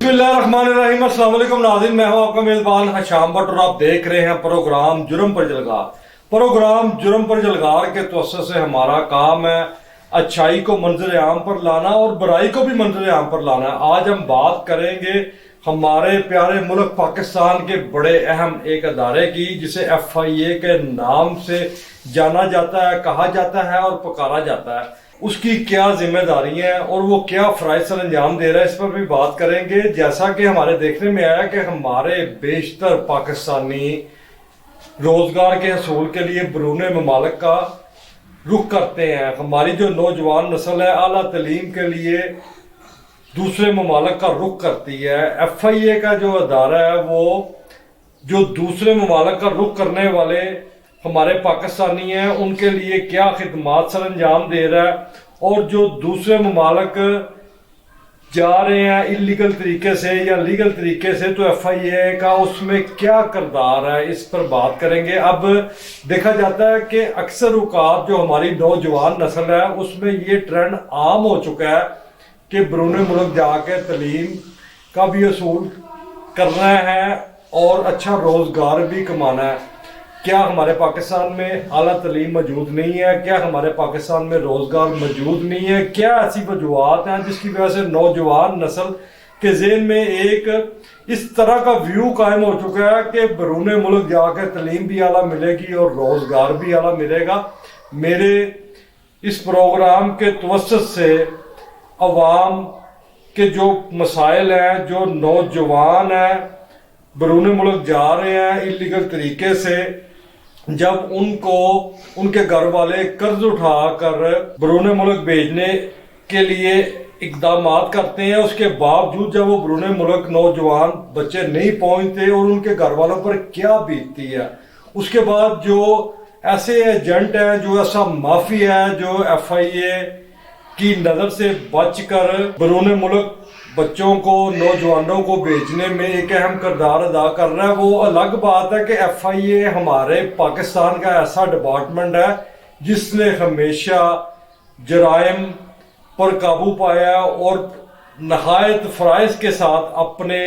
बिस्मिल्लाहिर्रहमानिर्रहीम। अस्सलाम वालेकुम नाज़रीन, मैं हूं आपका मेज़बान हशाम भट्ट और आप देख रहे हैं प्रोग्राम जुर्म पर जलगार। प्रोग्राम जुर्म पर जलगार के तवज्जुह से हमारा काम है अच्छाई को मंजर आम पर लाना और बुराई को भी मंजर आम पर लाना। आज हम बात करेंगे हमारे प्यारे मुल्क पाकिस्तान के बड़े अहम एक अदारे की, जिसे FIA के नाम से जाना जाता है, कहा जाता है और पुकारा जाता है। उसकी क्या जिम्मेदारी है और वो क्या फराइज सर अंजाम दे रहा है, इस पर भी बात करेंगे। जैसा कि हमारे देखने में आया कि हमारे बेशतर पाकिस्तानी रोजगार के हसूल के लिए बैरून ममालिक का रुख करते हैं। हमारी जो नौजवान नस्ल है आला तलीम के लिए दूसरे ममालिक का रुख करती है। FIA का जो अदारा है वो जो दूसरे ममालिक का रुख करने वाले हमारे पाकिस्तानी हैं उनके लिए क्या खिदमात सर अंजाम दे रहा है, और जो दूसरे ममालिक जा रहे हैं इलीगल तरीके से या लीगल तरीके से, तो FIA का उसमें क्या किरदार है, इस पर बात करेंगे। अब देखा जाता है कि अक्सर औकात जो हमारी नौजवान नस्ल है उसमें ये ट्रेंड आम हो चुका है कि बैरून मुल्क जाके तलीम का भी असूल करना है और अच्छा रोजगार भी कमाना है। क्या हमारे पाकिस्तान में आला तलीम मौजूद नहीं है? क्या हमारे पाकिस्तान में रोजगार मौजूद नहीं है? क्या ऐसी वजूहत हैं जिसकी वजह से नौजवान नस्ल के ज़हन में एक इस तरह का व्यू कायम हो चुका है कि बैरून मुल्क जाकर तलीम भी आला मिलेगी और रोजगार भी आला मिलेगा। मेरे इस प्रोग्राम के तवज्जुह से अवाम के जो मसाइल हैं, जो नौजवान हैं बैरून मुल्क जा रहे हैं इलीगल तरीके से, जब उनको उनके घर वाले कर्ज उठाकर बैरून मुल्क भेजने के लिए इकदाम करते हैं, उसके बावजूद जब वो बैरून मुल्क नौजवान बच्चे नहीं पहुंचते और उनके घर वालों पर क्या बीतती है। उसके बाद जो ऐसे एजेंट हैं, जो ऐसा माफिया है जो FIA की नज़र से बचकर बैरून मुल्क बच्चों को, नौजवानों को बेचने में एक अहम किरदार अदा कर रहा है। वो अलग बात है कि FIA हमारे पाकिस्तान का ऐसा डिपार्टमेंट है जिसने हमेशा जराइम पर काबू पाया और नहायत फराइज के साथ अपने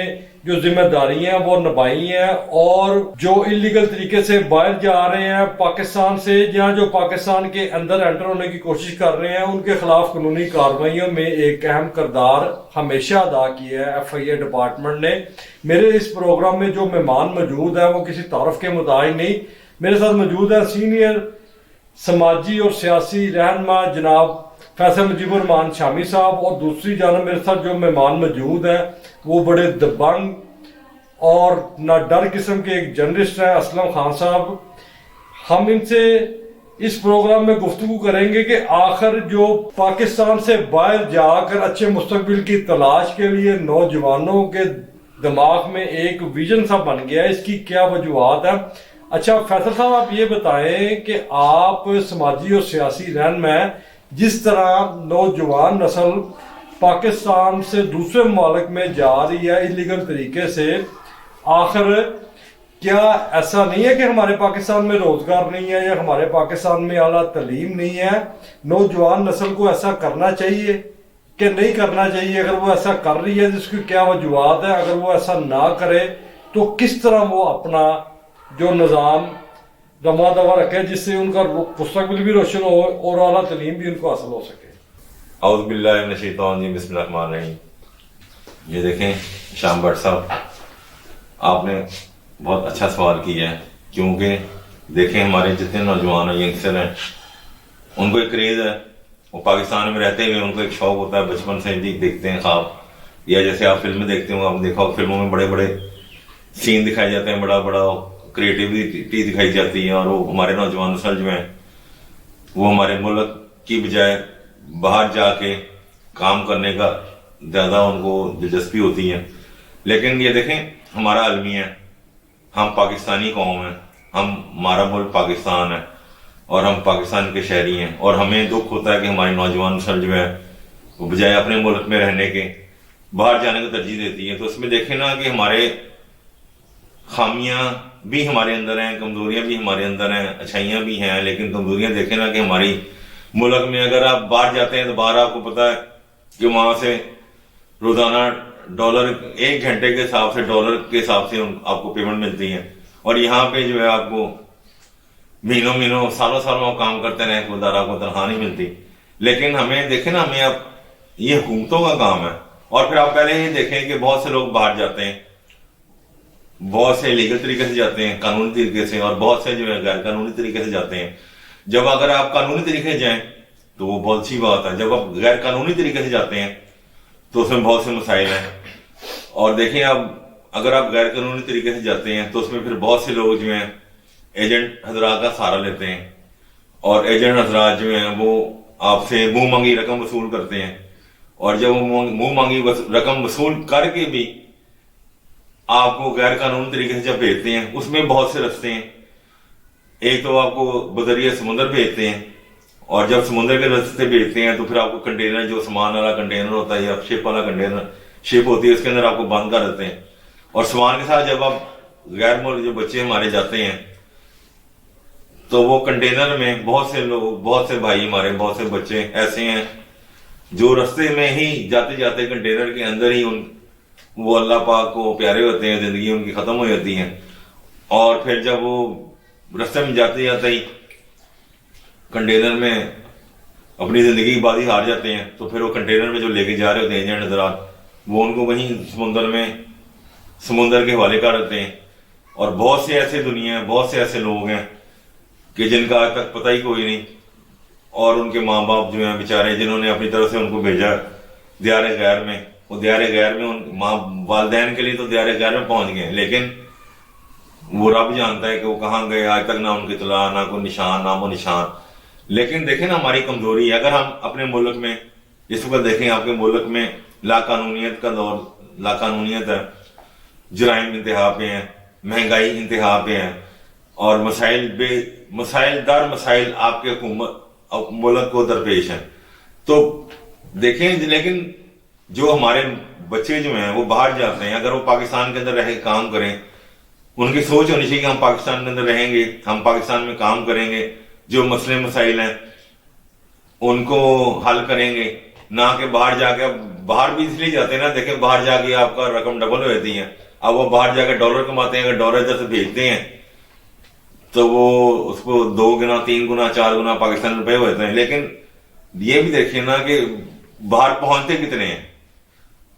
जो जिम्मेदारियां हैं वो निभाई हैं, और जो इलीगल तरीके से बाहर जा रहे हैं पाकिस्तान से या जो पाकिस्तान के अंदर एंटर होने की कोशिश कर रहे हैं उनके खिलाफ कानूनी कार्रवाइयों में एक अहम किरदार हमेशा अदा किया है FIA डिपार्टमेंट ने। मेरे इस प्रोग्राम में जो मेहमान मौजूद है वो किसी तारफ के मुताबिक नहीं, मेरे साथ मौजूद है सीनियर समाजी और सियासी रहनुमा जनाब फैसल मुजीबुर रहमान शामी साहब, और दूसरी जानब मेरे साथ जो मेहमान मौजूद हैं वो बड़े दबंग और ना डर किस्म के एक जर्नलिस्ट हैं असलम खान साहब। हम इनसे इस प्रोग्राम में गुफ्तगू करेंगे कि आखिर जो पाकिस्तान से बाहर जाकर अच्छे मुस्तकबिल की तलाश के लिए नौजवानों के दिमाग में एक विजन सा बन गया है, इसकी क्या वजूहत है। अच्छा फैसल साहब, आप ये बताएं कि आप समाजी और सियासी रहनुमा हैं, जिस तरह नौजवान नस्ल पाकिस्तान से दूसरे ममालिक में जा रही है इलीगल तरीके से, आखिर क्या ऐसा नहीं है कि हमारे पाकिस्तान में रोजगार नहीं है या हमारे पाकिस्तान में आला तलीम नहीं है? नौजवान नस्ल को ऐसा करना चाहिए कि नहीं करना चाहिए? अगर वो ऐसा कर रही है जिसकी क्या वजूहत है? अगर वो ऐसा ना करे तो किस तरह वो अपना जो निज़ाम दमा दवा रखे जिससे उनका मुस्तकबिल भी रोशन हो और आला तलीम भी उनको हासिल हो सके। औज़ु बिल्लाहि मिनश शैतानिर रजीम, बिस्मिल्लाहिर रहमानिर रहीम। ये देखें शाम भट्ट साहब, आपने बहुत अच्छा सवाल किया है, क्योंकि देखें हमारे जितने नौजवान हैं, यंगस्टर हैं, उनको एक क्रेज़ है, वो पाकिस्तान में रहते हुए उनको एक शौक होता है, बचपन से देखते हैं ख्वाब, या जैसे आप फिल्में देखते हो, आप देखा फिल्मों में बड़े बड़े सीन दिखाए जाते हैं, बड़ा बड़ा क्रिएटिविटी दिखाई जाती है, और वो हमारे नौजवान नस्ल जो हैं वो हमारे मुल्क की बजाय बाहर जाके काम करने का ज़्यादा उनको दिलचस्पी होती है। लेकिन ये देखें हमारा अलमिया है, हम पाकिस्तानी कौम हैं, हमारा मुल्क पाकिस्तान है और हम पाकिस्तान के शहरी हैं, और हमें दुख होता है कि हमारी नौजवान नस्ल जो है वो बजाय अपने मुल्क में रहने के बाहर जाने को तरजीह देती है। तो उसमें देखें ना कि हमारे खामियां भी हमारे अंदर हैं, कमजोरियां भी हमारे अंदर हैं, अच्छाइयां भी हैं। लेकिन कमजोरियां देखें ना कि हमारी मुल्क में अगर आप बाहर जाते हैं तो बाहर आपको पता है कि वहां से रोजाना डॉलर 1 घंटे के हिसाब से, डॉलर के हिसाब से आपको पेमेंट मिलती है। और यहाँ पे जो है आपको महीनों महीनों सालों सालों आप काम करते रहे, कोई आपको तनख्वाह नहीं मिलती। लेकिन हमें देखें ना, हमें अब ये हुकूमतों का काम है। और फिर आप पहले ही देखें कि बहुत से लोग बाहर जाते हैं, बहुत से लीगल तरीके से जाते हैं, कानूनी तरीके से, और बहुत से जो है गैर कानूनी तरीके से जाते हैं। जब अगर आप कानूनी तरीके से जाएं तो वो बहुत अच्छी बात है। जब आप गैर कानूनी तरीके से जाते हैं तो उसमें बहुत से मसाइल हैं। और देखें, अब अगर आप गैर कानूनी तरीके से जाते हैं तो उसमें फिर बहुत से लोग जो हैं एजेंट हजरात का सहारा लेते हैं, और एजेंट हजरात जो हैं वो आपसे मुंह मांगी रकम वसूल करते हैं। और जब वो मुंह मांगी रकम वसूल करके भी आपको गैर कानूनी तरीके से जब भेजते हैं, उसमें बहुत से रास्ते हैं। एक तो आपको बदरिया समुद्र भेजते हैं, और जब समुद्र के रास्ते भेजते हैं तो फिर आपको कंटेनर, जो सामान वाला कंटेनर होता है या शिप वाला कंटेनर, शिप होती है, उसके अंदर आपको बंद कर देते हैं। और सामान के साथ जब आप गैर मुल्क जो बच्चे हमारे जाते हैं तो वो कंटेनर में बहुत से लोग, बहुत से भाई हमारे, बहुत से बच्चे ऐसे हैं जो रास्ते में ही जाते जाते कंटेनर के अंदर ही वो अल्लाह पाक को प्यारे होते हैं, जिंदगी उनकी खत्म हो जाती है। और फिर जब वो रास्ते में जाते जाते ही कंटेनर में अपनी जिंदगी की बाजी हार जाते हैं, तो फिर वो कंटेनर में जो लेके जा रहे होते हैं एजेंट हजरात, वो उनको वहीं समुंदर के हवाले कर देते हैं। और बहुत से ऐसे दुनिया है, बहुत से ऐसे लोग हैं कि जिनका आज तक पता ही कोई नहीं, और उनके माँ बाप जो हैं बेचारे, जिन्होंने अपनी तरफ से उनको भेजा दियारे गैर में, वो दियारे गैर में उन माँ वालदैन के लिए तो दियारे गैर में पहुंच गए, लेकिन वो रब जानता है कि वो कहाँ गए। आज तक ना उनकी इत्तला, ना कोई निशान, नामो निशान। लेकिन देखें ना, हमारी कमजोरी है। अगर हम अपने मुल्क में इस वक्त देखें, आपके मुल्क में लाकानूनियत का दौर, लाकानूनियत है, जराइम इंतहा पे हैं, महंगाई इंतहा पे है, और मसाइल दर मसाइल आपके मुल्क को दरपेश हैं। तो देखें, लेकिन जो हमारे बच्चे जो हैं वो बाहर जाते हैं, अगर वो पाकिस्तान के अंदर रह के काम करें, उनकी सोच होनी चाहिए कि हम पाकिस्तान के अंदर रहेंगे, हम पाकिस्तान में काम करेंगे, जो मसले मसाइल हैं उनको हल करेंगे, ना कि बाहर जाके। बाहर भी इसलिए जाते हैं ना, देखें, बाहर जाके आपका रकम डबल हो जाती है। अब वो बाहर जाके डॉलर कमाते हैं, अगर डॉलर इधर से भेजते हैं तो वो उसको 2 गुना, 3 गुना, 4 गुना पाकिस्तान रुपए होते हैं। लेकिन ये भी देखिए ना कि बाहर पहुंचते कितने हैं।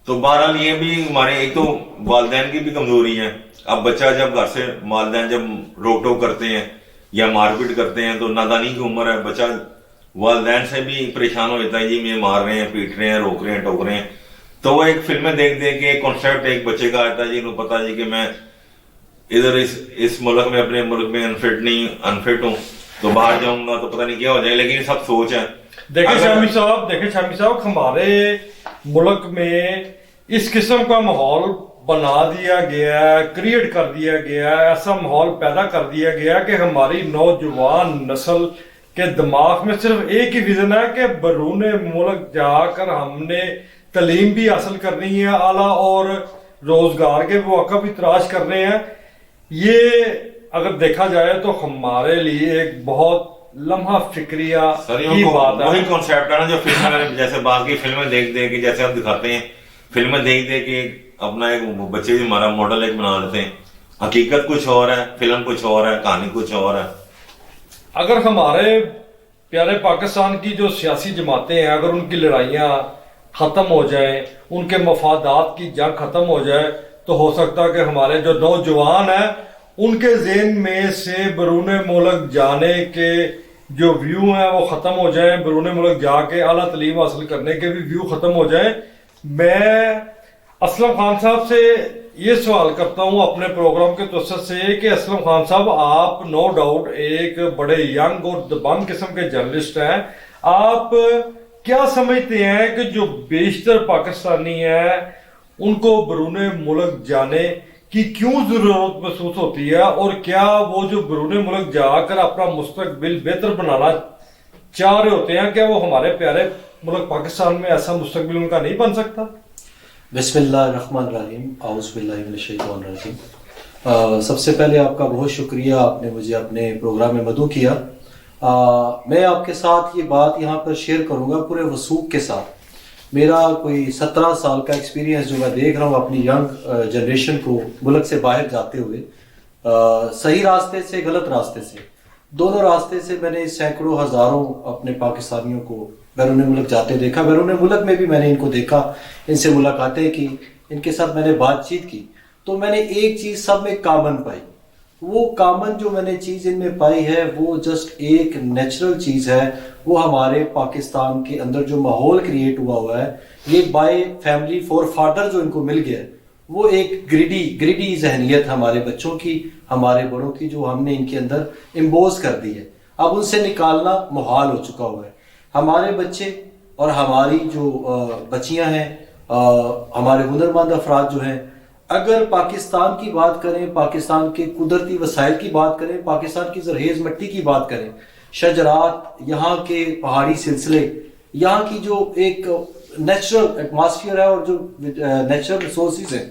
तो बहरहाल ये भी हमारे, एक तो वालदैन की भी कमजोरी है। अब बच्चा जब घर से, वालदैन जब रोक टोक करते हैं या मारपीट करते हैं, तो नादानी की उम्र है, बच्चा वालदैन से भी परेशान हो जाता है, जी मुझे मार रहे हैं, पीट रहे हैं, रोक रहे हैं, टोक रहे हैं। तो वो एक फिल्में देख देख के कॉन्सेप्ट एक बच्चे का आता है, जी इनको पता जी कि मैं इधर इस मुल्क में, अपने मुल्क में अनफिट हूँ, तो बाहर जाऊंगा तो पता नहीं क्या हो जाए। लेकिन सब सोच है। देखें शामी साहब, हमारे मुल्क में इस किस्म का माहौल बना दिया गया, क्रिएट कर दिया गया, ऐसा माहौल पैदा कर दिया गया कि हमारी नौजवान नस्ल के दिमाग में सिर्फ एक ही विजन है कि बरून मुल्क जाकर हमने तालीम भी हासिल करनी है आला, और रोजगार के मौका भी तलाश करने हैं। ये अगर देखा जाए तो हमारे लिए एक बहुत लम्हा फिक्रिया की बात है। वही कॉन्सेप्ट है ना, जो फिल्में, जैसे बाकी फिल्में देख दे के, जैसे आप दिखाते हैं, फिल्में देख दे के अपना एक बच्चे हमारा मॉडल एक बना लेते हैं। हकीकत कुछ और है, फिल्म कुछ और है, कहानी कुछ और है। अगर हमारे प्यारे पाकिस्तान की जो सियासी जमातें हैं, अगर उनकी लड़ाइयाँ खत्म हो जाए, उनके मफादात की जंग खत्म हो जाए, तो हो सकता है कि हमारे जो नौजवान हैं उनके ज़हन में से बरून मुल्क जाने के जो व्यू हैं वो ख़त्म हो जाए, बरून मुल्क जाके आला तालीम हासिल करने के भी व्यू ख़त्म हो जाए। मैं असलम खान साहब से ये सवाल करता हूँ अपने प्रोग्राम के तवज्जुह से कि असलम खान साहब, आप नो डाउट एक बड़े यंग और दबंग किस्म के जर्नलिस्ट हैं। आप क्या समझते हैं कि जो बेशतर पाकिस्तानी हैं उनको बरून मुल्क जाने की क्यों जरूरत महसूस होती है, और क्या वो जो बरून मुल्क जाकर अपना मुस्तकबिल बेहतर बनाना चाह रहे होते हैं, क्या वो हमारे प्यारे मुल्क पाकिस्तान में ऐसा मुस्तकबिल उनका नहीं बन सकता? बिस्मिल्लाहिर्रहमानिर्रहीम, औज़ुबिल्लाहि मिनश्शैतानिर्रजीम। सबसे पहले आपका बहुत शुक्रिया, आपने मुझे अपने प्रोग्राम में मदऊ किया। मैं आपके साथ ये बात यहाँ पर शेयर करूँगा पूरे वसूख के साथ میرا کوئی 17 سال کا ایکسپیرینس جو میں دیکھ رہا ہوں اپنی ینگ جنریشن کو ملک سے باہر جاتے ہوئے، صحیح راستے سے غلط راستے سے، دونوں راستے سے میں نے سینکڑوں ہزاروں اپنے پاکستانیوں کو بیرون ملک جاتے دیکھا. بیرون ملک میں بھی میں نے ان کو دیکھا، ان سے ملاقاتیں کی، ان کے ساتھ میں نے بات چیت کی. تو میں نے ایک چیز سب میں کامن پائی. وہ کامن جو میں نے چیز ان میں پائی ہے وہ جسٹ ایک نیچرل چیز ہے. وہ ہمارے پاکستان کے اندر جو ماحول کریٹ ہوا ہے، یہ بائی فیملی فور فادر جو ان کو مل گیا ہے، وہ ایک گریڈی ذہنیت ہمارے بچوں کی، ہمارے بڑوں کی، جو ہم نے ان کے اندر امبوز کر دی ہے. اب ان سے نکالنا محال ہو چکا ہوا ہے. ہمارے بچے اور ہماری جو بچیاں ہیں، ہمارے ہنرمند افراد جو ہیں، اگر پاکستان کی بات کریں، پاکستان کے قدرتی وسائل کی بات کریں، پاکستان کی زرخیز مٹی کی بات کریں، شجرات، یہاں کے پہاڑی سلسلے، یہاں کی جو ایک نیچرل ایٹماسفیئر ہے اور جو نیچرل ریسورسز ہیں،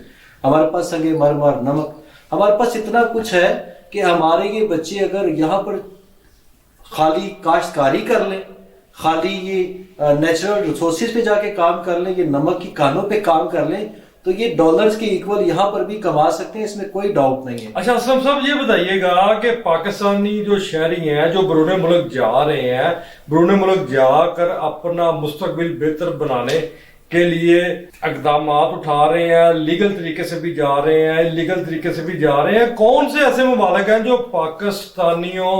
ہمارے پاس سنگ مرمر، نمک، ہمارے پاس اتنا کچھ ہے کہ ہمارے یہ بچے اگر یہاں پر خالی کاشتکاری کر لیں، خالی یہ نیچرل ریسورسز پہ جا کے کام کر لیں، یہ نمک کی کانوں پہ کام کر لیں، تو یہ ڈالرز کے ایکول یہاں پر بھی کما سکتے ہیں، اس میں کوئی ڈاؤٹ نہیں ہے. اچھا اسلم صاحب یہ بتائیے گا کہ پاکستانی جو شہری ہیں جو بیرون ملک جا رہے ہیں، بیرون ملک جا کر اپنا مستقبل بہتر بنانے کے لیے اقدامات اٹھا رہے ہیں، لیگل طریقے سے بھی جا رہے ہیں، لیگل طریقے سے بھی جا رہے ہیں، کون سے ایسے ممالک ہیں جو پاکستانیوں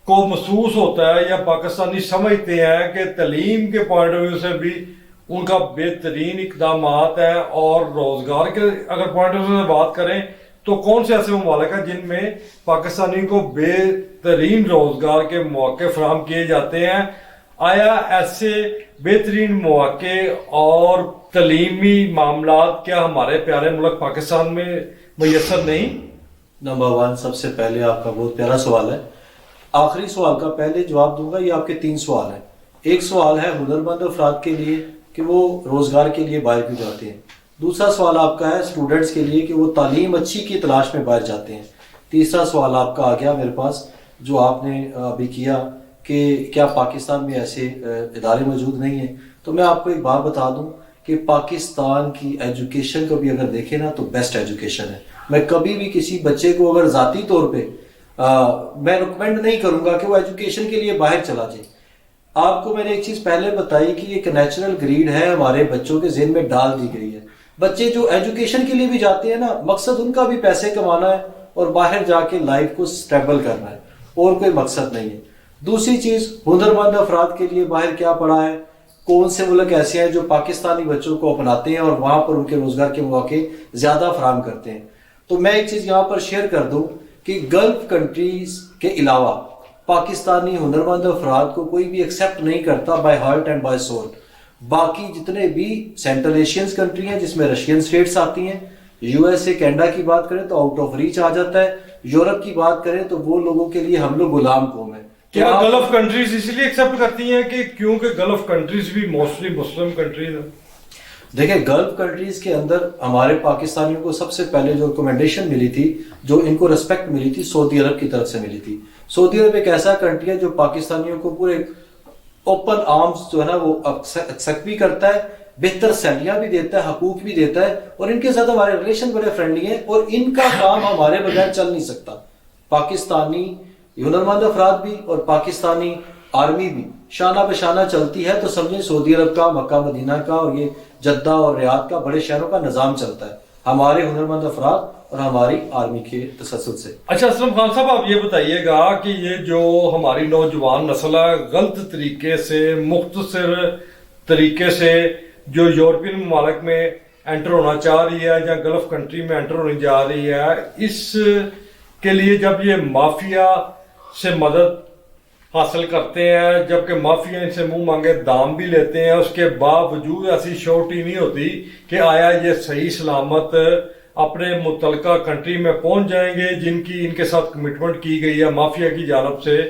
کو محسوس ہوتا ہے یا پاکستانی سمجھتے ہیں کہ تعلیم کے پوائنٹ آف ویو سے بھی ان کا بہترین اقدامات ہیں، اور روزگار کے اگر پوائنٹ آف ویو سے بات کریں تو کون سے ایسے ممالک ہیں جن میں پاکستانی کو بہترین روزگار کے مواقع فراہم کیے جاتے ہیں؟ آیا ایسے بہترین مواقع اور تعلیمی معاملات کیا ہمارے پیارے ملک پاکستان میں میسر نہیں؟ نمبر 1، سب سے پہلے آپ کا بہت پیارا سوال ہے. آخری سوال کا پہلے جواب دوں گا. یہ آپ کے 3 سوال ہیں. ایک سوال ہے ہنرمند افراد کے لیے کہ وہ روزگار کے لیے باہر کیوں جاتے ہیں. دوسرا سوال آپ کا ہے اسٹوڈنٹس کے لیے کہ وہ تعلیم اچھی کی تلاش میں باہر جاتے ہیں. تیسرا سوال آپ کا آ گیا میرے پاس جو آپ نے ابھی کیا کہ کیا پاکستان میں ایسے ادارے موجود نہیں ہیں. تو میں آپ کو ایک بات بتا دوں کہ پاکستان کی ایجوکیشن کو بھی اگر دیکھیں نا تو بیسٹ ایجوکیشن ہے. میں کبھی بھی کسی بچے کو اگر ذاتی طور پہ میں ریکمینڈ نہیں کروں گا کہ وہ ایجوکیشن کے لیے باہر چلا جائے. آپ کو میں نے ایک چیز پہلے بتائی کہ ایک نیچرل گریڈ ہے ہمارے بچوں کے ذہن میں ڈال دی گئی ہے. بچے جو ایجوکیشن کے لیے بھی جاتے ہیں نا، مقصد ان کا بھی پیسے کمانا ہے اور باہر جا کے لائف کو سٹیبل کرنا ہے، اور کوئی مقصد نہیں ہے. دوسری چیز، ہنرمند افراد کے لیے باہر کیا پڑا ہے، کون سے ملک ایسے ہیں جو پاکستانی بچوں کو اپناتے ہیں اور وہاں پر ان کے روزگار کے مواقع زیادہ فراہم کرتے ہیں. تو میں ایک چیز یہاں پر شیئر کر دوں کہ گلف کنٹریز کے علاوہ پاکستانی ہنرمند افراد کو کوئی بھی ایکسیپٹ نہیں کرتا by heart and by civil. باقی جتنے بھی سینٹرل ایشینز کنٹری ہیں جس میں رشین اسٹیٹس آتی ہیں، یو ایس اے کینیڈا کی بات کریں تو آؤٹ آف ریچ آ جاتا ہے، یورپ کی بات کریں تو وہ لوگوں کے لیے ہم لوگ غلام قوم ہیں. کیا گلف کنٹریز اس لیے ایکسیپٹ کرتی ہیں کہ کیونکہ گلف کنٹریز بھی موسٹلی مسلم کنٹریز ہیں؟ دیکھیں گلف کنٹریز کے اندر ہمارے پاکستانیوں کو سب سے پہلے جو ریکمنڈیشن ملی تھی، جو ان کو ریسپیکٹ ملی تھی، سعودی عرب کی طرف سے ملی تھی. سعودی عرب ایک ایسا کنٹری ہے جو پاکستانیوں کو پورے اوپن آرمز جو ہے نا وہ ایکسیپٹ بھی کرتا ہے، بہتر سیلریاں بھی دیتا ہے، حقوق بھی دیتا ہے، اور ان کے ساتھ ہمارے ریلیشن بڑے فرینڈلی ہیں اور ان کا کام ہمارے بغیر چل نہیں سکتا. پاکستانی ہنرمند افراد بھی اور پاکستانی آرمی بھی شانہ بشانہ چلتی ہے تو سمجھیں سعودی عرب کا، مکہ مدینہ کا اور یہ جدہ اور ریاض کا، بڑے شہروں کا نظام چلتا ہے ہمارے ہنرمند افراد اور ہماری آرمی کے تسلسل سے. اچھا اسلم خان صاحب آپ یہ بتائیے گا کہ یہ جو ہماری نوجوان نسل ہے غلط طریقے سے، مختصر طریقے سے جو یورپین ممالک میں انٹر ہونا چاہ رہی ہے یا گلف کنٹری میں انٹر ہونے جا رہی ہے، اس کے لیے جب یہ مافیا سے مدد حاصل کرتے ہیں، جبکہ مافیا ان سے منہ مانگے دام بھی لیتے ہیں، اس کے باوجود ایسی شورٹی نہیں ہوتی کہ آیا یہ صحیح سلامت اپنے متعلقہ کنٹری میں پہنچ جائیں گے جن کی ان کے ساتھ کمٹمنٹ کی گئی ہے مافیا کی جانب سے،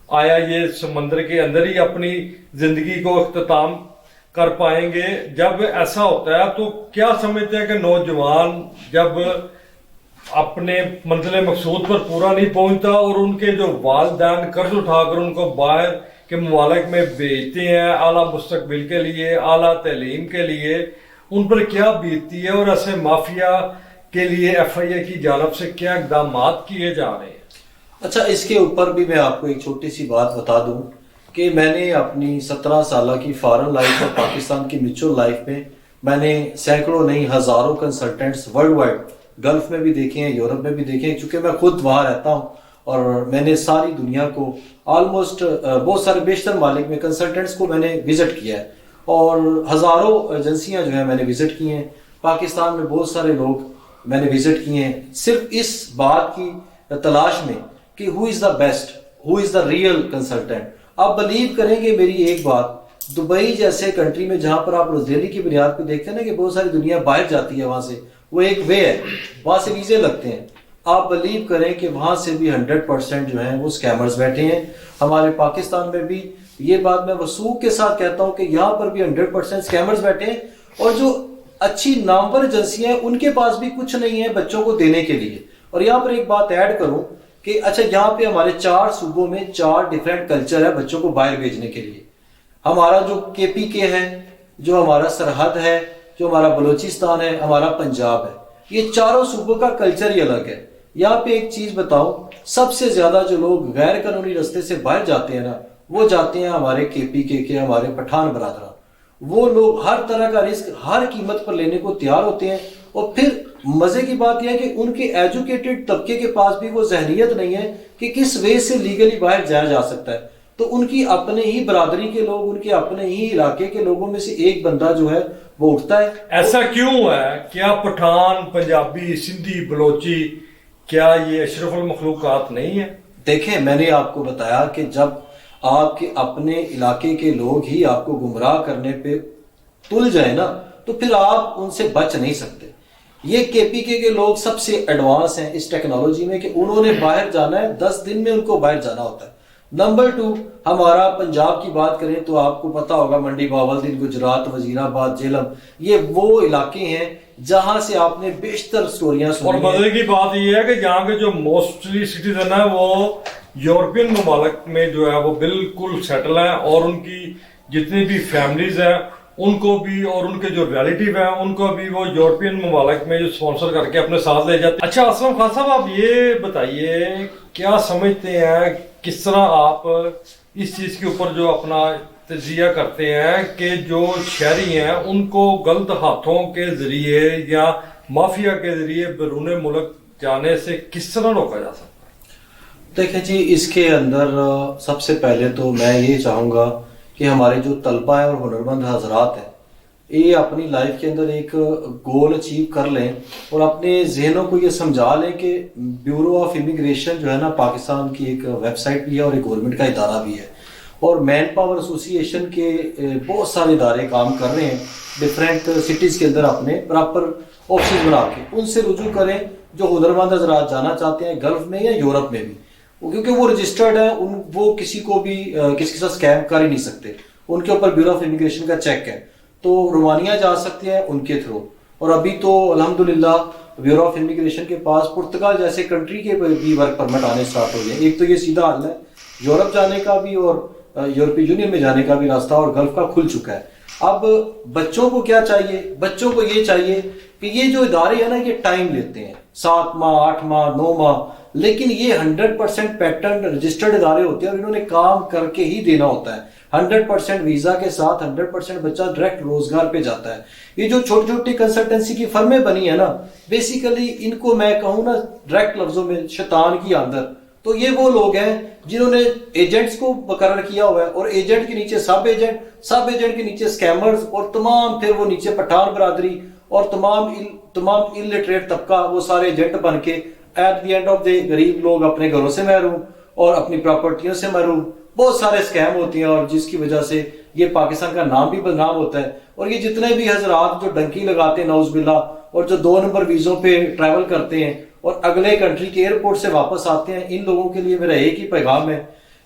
آیا یہ سمندر کے اندر ہی اپنی زندگی کو اختتام کر پائیں گے؟ جب ایسا ہوتا ہے تو کیا سمجھتے ہیں کہ نوجوان جب اپنے منزل مقصود پر پورا نہیں پہنچتا اور ان کے جو والدین قرض اٹھا کر ان کو باہر के ममालिक में भेजते हैं आला मुस्तकबिल के लिए, आला तालीम के लिए, उन पर क्या बीतती है और ऐसे माफिया के लिए FIA की जानब से क्या इकदाम किए जा रहे हैं? अच्छा, इसके ऊपर भी मैं आपको एक छोटी सी बात बता दूं कि मैंने अपनी 17 साल की फॉरेन लाइफ और पाकिस्तान की म्यूचुअल लाइफ में मैंने सैकड़ों नहीं हज़ारों कंसल्टेंट्स वर्ल्ड वाइड गल्फ में भी देखे हैं, यूरोप में भी देखे हैं, क्योंकि मैं खुद वहाँ रहता हूँ और मैंने सारी दुनिया को ऑलमोस्ट बहुत सारे बेशतर मालिक में कंसल्टेंट्स को मैंने विजिट किया है और हज़ारों एजेंसियाँ जो है मैंने विजिट की हैं। पाकिस्तान में बहुत सारे लोग मैंने विजिट किए हैं सिर्फ इस बात की तलाश में कि who is the best, who is the real consultant. आप बिलीव करेंगे मेरी एक बात, दुबई जैसे कंट्री में जहाँ पर आप रोजडेली की बुनियाद पे देखते हैं ना कि बहुत सारी दुनिया बाहर जाती है वहाँ से, वो एक वे है, वहाँ से वीज़े लगते हैं। आप बिलीव करें कि वहाँ से भी 100% जो है वो स्कैमर्स बैठे हैं। हमारे पाकिस्तान में भी ये बात मैं वसूख के साथ कहता हूँ कि यहाँ पर भी 100% स्कैमर्स बैठे हैं और जो अच्छी नामवर एजेंसियाँ हैं उनके पास भी कुछ नहीं है बच्चों को देने के लिए। और यहाँ पर एक बात ऐड करूँ कि अच्छा, यहाँ पे हमारे 4 सूबों में 4 डिफरेंट कल्चर है बच्चों को बाहर भेजने के लिए। हमारा जो KPK है, जो हमारा सरहद है, जो हमारा बलूचिस्तान है, हमारा पंजाब है, ये चारों सूबों का कल्चर ही अलग है। यहाँ पे एक चीज बताऊं, सबसे ज्यादा जो लोग गैर कानूनी रास्ते से बाहर जाते हैं ना, वो जाते हैं हमारे KPK के, हमारे पठान बरादरान। वो लोग हर तरह का रिस्क हर कीमत पर लेने को तैयार होते हैं और फिर मजे की बात यह है कि उनके एजुकेटेड तबके के पास भी वो जहनियत नहीं है कि किस वे से लीगली बाहर जाया जा सकता है। तो उनकी अपने ही बरादरी के लोग, उनके अपने ही इलाके के लोगों में से एक बंदा जो है वो उठता है। ऐसा क्यों है? क्या पठान, पंजाबी, सिंधी, बलोची, क्या ये अशरफुल मखलूकात नहीं है? देखें, मैंने आपको बताया कि जब आपके अपने इलाके के लोग ही आपको गुमराह करने पे तुल जाए ना, तो फिर आप उनसे बच नहीं सकते। ये KPK के लोग सबसे एडवांस हैं इस टेक्नोलॉजी में कि उन्होंने बाहर जाना है, 10 दिन में उनको बाहर जाना होता है। नंबर 2, हमारा पंजाब की बात करें तो आपको पता होगा मंडी बावलदीन, गुजरात, वजीराबाद, झेलम, ये वो इलाके हैं जहां से आपने बेशतर स्टोरियां सुनी। और मजे की बात यह है कि यहाँ के जो मोस्टली सिटीजन है वो यूरोपियन ममालिक में जो है वो बिल्कुल सेटल हैं और उनकी जितनी भी फैमिलीज हैं उनको भी और उनके जो रिलेटिव हैं उनको भी वो यूरोपियन ममालिक में जो स्पॉन्सर करके अपने साथ ले जाते हैं। अच्छा असलम खान साहब, आप ये बताइए क्या समझते हैं, किस तरह आप इस चीज के ऊपर जो अपना तजिया करते हैं कि जो शहरी हैं उनको गलत हाथों के जरिए या माफिया के जरिए बैरून मुल्क जाने से किस तरह रोका जा सकता है? देखें जी, इसके अंदर सबसे पहले तो मैं ये चाहूँगा कि हमारे जो तलबा है और हुनरमंद हजरात हैं, ये अपनी लाइफ के अंदर एक गोल अचीव कर लें और अपने जहनों को ये समझा लें कि ब्यूरो ऑफ इमिग्रेशन जो है ना, पाकिस्तान की एक वेबसाइट भी है और एक गवर्नमेंट का इदारा भी है और मैन पावर एसोसिएशन के बहुत सारे इदारे काम कर रहे हैं डिफरेंट सिटीज़ के अंदर अपने प्रॉपर ऑफिस बना के। उनसे रुजू करें जो हुनरमंद हजरात जाना चाहते हैं गल्फ में या यूरोप में भी, क्योंकि वो रजिस्टर्ड है, वो किसी को भी किसी के साथ स्कैम कर ही नहीं सकते। उनके ऊपर ब्यूरो ऑफ इमिग्रेशन का चेक है, तो रोमानिया जा सकते हैं उनके थ्रू। और अभी तो अल्हम्दुलिल्लाह ब्यूरो ऑफ इमिग्रेशन के पास पुर्तगाल जैसे कंट्री के भी वर्क परमिट आने स्टार्ट हो गए। एक तो ये सीधा हल है, यूरोप जाने का भी और यूरोपीय यूनियन में जाने का भी रास्ता और गल्फ का खुल चुका है। अब बच्चों को क्या चाहिए? बच्चों को ये चाहिए कि ये जो इदारे हैं ना, ये टाइम लेते हैं, 7 माह, 8 माह, 9 माह, लेकिन ये 100% पैटर्न रजिस्टर्ड इदारे होते हैं और इन्होंने काम करके ही देना होता है। 100% वीजा के साथ 100% बच्चा डायरेक्ट रोजगार पे जाता है। ये जो छोटी छोटी कंसल्टेंसी की फर्में बनी है ना, बेसिकली इनको मैं कहूँ ना डायरेक्ट लफ्जों में शैतान की आंदर। तो ये वो लोग हैं जिन्होंने एजेंट्स को मुकर्रर किया हुआ है और एजेंट के नीचे सब एजेंट के नीचे स्कैमर्स और तमाम फिर वो नीचे पठान बरादरी और तमाम इलिटरेट तबका, वो सारे एजेंट बन के at the end of the गरीब लोग अपने घरों से महरूम और अपनी प्रॉपर्टियों से महरूम। बहुत सारे स्कैम होती हैं और जिसकी वजह से ये पाकिस्तान का नाम भी बदनाम होता है। और ये जितने भी हजरात जो डंकी लगाते हैं नौजबिल्ला और जो 2 नंबर वीजों पे ट्रैवल करते हैं और अगले कंट्री के एयरपोर्ट से वापस आते हैं, इन लोगों के लिए मेरा एक ही पैगाम है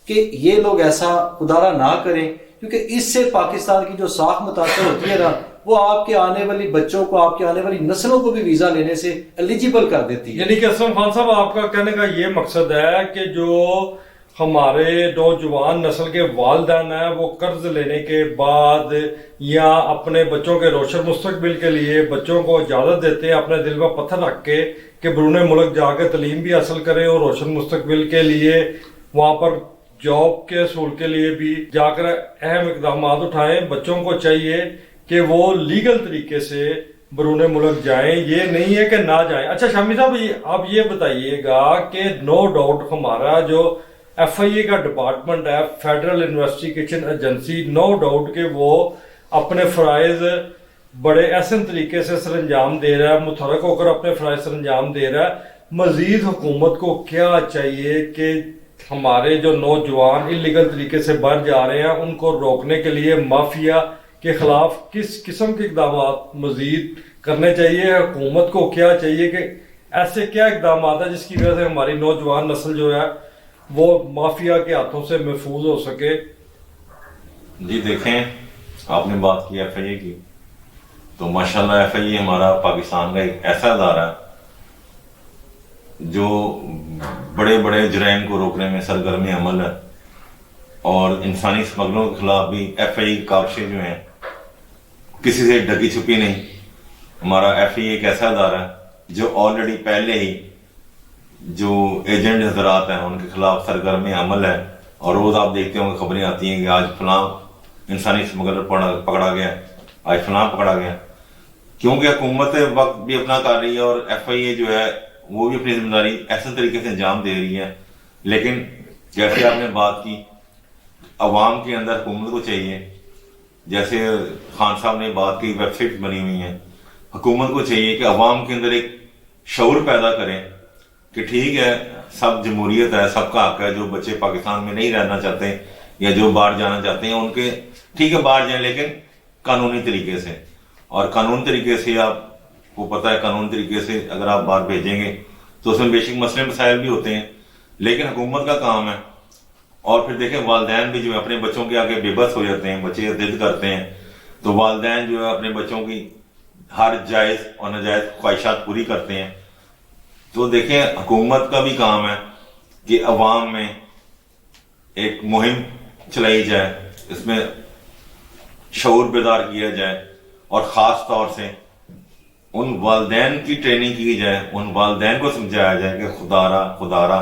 कि ये लोग ऐसा खुदारा ना करें, क्योंकि इससे पाकिस्तान की जो साख मुतासर होती है ना, वो आपके आने वाली बच्चों को, आपके आने वाली नस्लों को भी वीजा लेने से एलिजिबल कर देती है। यानी कि असलम खान साहब, आपका कहने का ये मकसद है कि जो ہمارے نوجوان نسل کے والدین ہیں وہ قرض لینے کے بعد یا اپنے بچوں کے روشن مستقبل کے لیے بچوں کو اجازت دیتے ہیں اپنے دل پر پتھر رکھ کے کہ بیرون ملک جا کے تعلیم بھی حاصل کریں اور روشن مستقبل کے لیے وہاں پر جاب کے حصول کے لیے بھی جا کر اہم اقدامات اٹھائیں. بچوں کو چاہیے کہ وہ لیگل طریقے سے بیرون ملک جائیں, یہ نہیں ہے کہ نہ جائیں. اچھا شامی صاحب آپ یہ بتائیے گا کہ نو ڈاؤٹ ہمارا جو ایف آئی اے کا ڈپارٹمنٹ ہے, federal investigation agency, no doubt کہ وہ اپنے فرائض بڑے احسن طریقے سے سر انجام دے رہا ہے, متحرک ہو کر اپنے فرائض سر انجام دے رہا ہے. مزید حکومت کو کیا چاہیے کہ ہمارے جو نوجوان انلیگل طریقے سے باہر جا رہے ہیں ان کو روکنے کے لیے مافیا کے خلاف کس قسم کے اقدامات مزید کرنے چاہیے؟ حکومت کو کیا چاہیے کہ ایسے کیا اقدامات ہیں جس کی وجہ سے ہماری نوجوان نسل جو ہے وہ مافیا کے ہاتھوں سے محفوظ ہو سکے؟ جی دیکھیں, آپ نے بات کی ایف آئی اے کی, تو ماشاءاللہ ایف آئی اے ہمارا پاکستان کا ایک ایسا ادارہ ہے جو بڑے بڑے جرائم کو روکنے میں سرگرم عمل ہے, اور انسانی اسمگلروں کے خلاف بھی ایف آئی اے کاوشیں جو ہیں کسی سے ڈکی چھپی نہیں. ہمارا ایف آئی اے ایک ایسا ادارہ ہے جو آلریڈی پہلے ہی جو ایجنٹ حضرات ہیں ان کے خلاف سرگرم عمل ہے, اور روز آپ دیکھتے ہوں گے خبریں آتی ہیں کہ آج فلاں انسانی اسمگلر پکڑا گیا, آج فلاں پکڑا گیا, کیونکہ حکومت وقت بھی اپنا کر رہی ہے اور ایف آئی اے جو ہے وہ بھی اپنی ذمہ داری ایسے طریقے سے انجام دے رہی ہے. لیکن جیسے آپ نے بات کی, عوام کے اندر حکومت کو چاہیے, جیسے خان صاحب نے بات کی ویب سائٹ بنی ہوئی ہیں, حکومت کو چاہیے کہ عوام کے اندر ایک شعور پیدا کریں کہ ٹھیک ہے سب جمہوریت ہے, سب کا حق ہے, جو بچے پاکستان میں نہیں رہنا چاہتے یا جو باہر جانا چاہتے ہیں ان کے ٹھیک ہے باہر جائیں, لیکن قانونی طریقے سے. اور قانون طریقے سے آپ کو پتہ ہے قانون طریقے سے اگر آپ باہر بھیجیں گے تو اس میں بے شک مسئلے مسائل بھی ہوتے ہیں, لیکن حکومت کا کام ہے. اور پھر دیکھیں والدین بھی جو ہے اپنے بچوں کے آگے بے بس ہو جاتے ہیں, بچے ضد کرتے ہیں, تو والدین جو ہے اپنے بچوں کی ہر جائز اور ناجائز خواہشات پوری کرتے ہیں. تو دیکھیں حکومت کا بھی کام ہے کہ عوام میں ایک مہم چلائی جائے, اس میں شعور بیدار کیا جائے, اور خاص طور سے ان والدین کی ٹریننگ کی جائے, ان والدین کو سمجھایا جائے کہ خدا را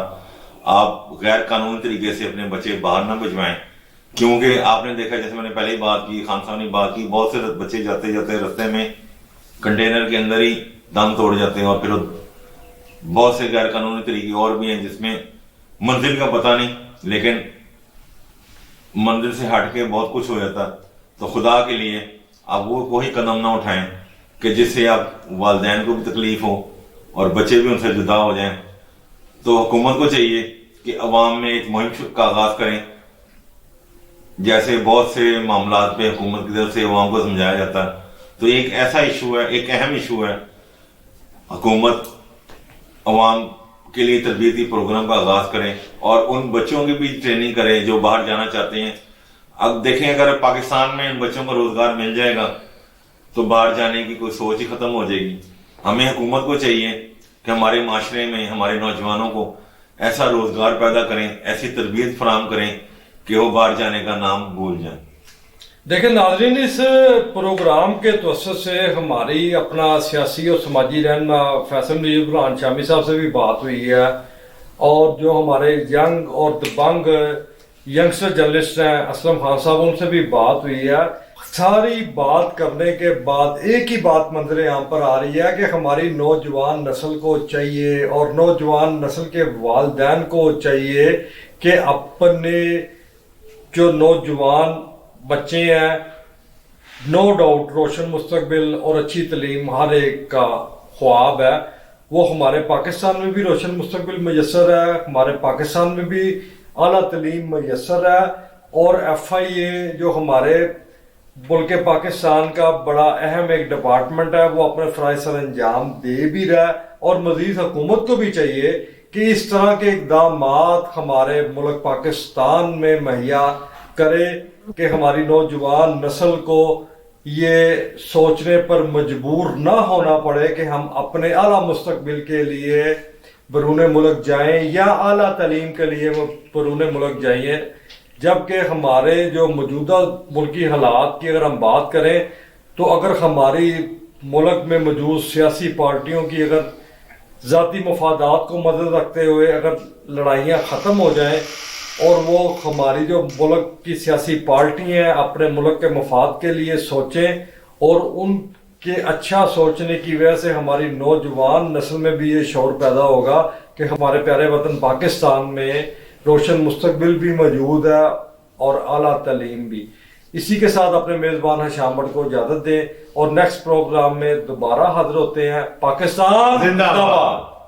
آپ غیر قانونی طریقے سے اپنے بچے باہر نہ بھجوائیں. کیونکہ آپ نے دیکھا, جیسے میں نے پہلے ہی بات کی, خان صاحب نے بات کی, بہت سے بچے جاتے جاتے رستے میں کنٹینر کے اندر ہی دم توڑ جاتے ہیں, اور پھر بہت سے غیر قانونی طریقے اور بھی ہیں جس میں منزل کا پتہ نہیں, لیکن منزل سے ہٹ کے بہت کچھ ہو جاتا. تو خدا کے لیے آپ وہ کوئی قدم نہ اٹھائیں کہ جس سے آپ والدین کو بھی تکلیف ہو اور بچے بھی ان سے جدا ہو جائیں. تو حکومت کو چاہیے کہ عوام میں ایک مہم کا آغاز کریں, جیسے بہت سے معاملات پہ حکومت کی طرف سے عوام کو سمجھایا جاتا ہے. تو ایک ایسا ایشو ہے, ایک اہم ایشو ہے, حکومت عوام کے لیے تربیتی پروگرام کا آغاز کریں اور ان بچوں کی بھی ٹریننگ کریں جو باہر جانا چاہتے ہیں. اب دیکھیں اگر پاکستان میں ان بچوں کو روزگار مل جائے گا تو باہر جانے کی کوئی سوچ ہی ختم ہو جائے گی. ہمیں حکومت کو چاہیے کہ ہمارے معاشرے میں ہمارے نوجوانوں کو ایسا روزگار پیدا کریں, ایسی تربیت فراہم کریں کہ وہ باہر جانے کا نام بھول جائیں. دیکھیں ناظرین, اس پروگرام کے توسط سے ہماری اپنا سیاسی اور سماجی رہنما فیصل مجید برہان شامی صاحب سے بھی بات ہوئی ہے, اور جو ہمارے ینگ اور دبنگ ینگسٹر جرنلسٹ ہیں اسلم خان صاحب, ان سے بھی بات ہوئی ہے. ساری بات کرنے کے بعد ایک ہی بات منظر عام پر آ رہی ہے کہ ہماری نوجوان نسل کو چاہیے اور نوجوان نسل کے والدین کو چاہیے کہ اپنے جو نوجوان بچے ہیں, نو ڈاؤٹ روشن مستقبل اور اچھی تعلیم ہر ایک کا خواب ہے, وہ ہمارے پاکستان میں بھی روشن مستقبل میسر ہے, ہمارے پاکستان میں بھی اعلیٰ تعلیم میسر ہے, اور ایف آئی اے جو ہمارے ملک پاکستان کا بڑا اہم ایک ڈپارٹمنٹ ہے وہ اپنے فرائض سر انجام دے بھی رہا ہے. اور مزید حکومت کو بھی چاہیے کہ اس طرح کے اقدامات ہمارے ملک پاکستان میں مہیا کرے کہ ہماری نوجوان نسل کو یہ سوچنے پر مجبور نہ ہونا پڑے کہ ہم اپنے اعلیٰ مستقبل کے لیے बैरून मुल्क जाएं या आला तालीम के लिए वो बैरून मुल्क जाइए, जबकि हमारे जो मौजूदा मुल्की हालात की अगर हम बात करें तो अगर हमारी मुल्क में मौजूद सियासी पार्टियों की अगर ज़ाती मफादात को मदद रखते हुए अगर लड़ाइयाँ ख़त्म हो जाएं और वो हमारी जो मुल्क की सियासी पार्टी हैं अपने मुल्क के मफाद के लिए सोचें और उनके अच्छा सोचने की वजह से हमारी नौजवान नस्ल में भी ये शौर पैदा होगा कि हमारे प्यारे वतन पाकिस्तान में रोशन मुस्तकबिल भी मौजूद है और आला तालीम भी। इसी के साथ अपने मेज़बान हशाम भट्ट को इजाज़त दें और नेक्स्ट प्रोग्राम में दोबारा हाजिर होते हैं। पाकिस्तान जिंदाबाद।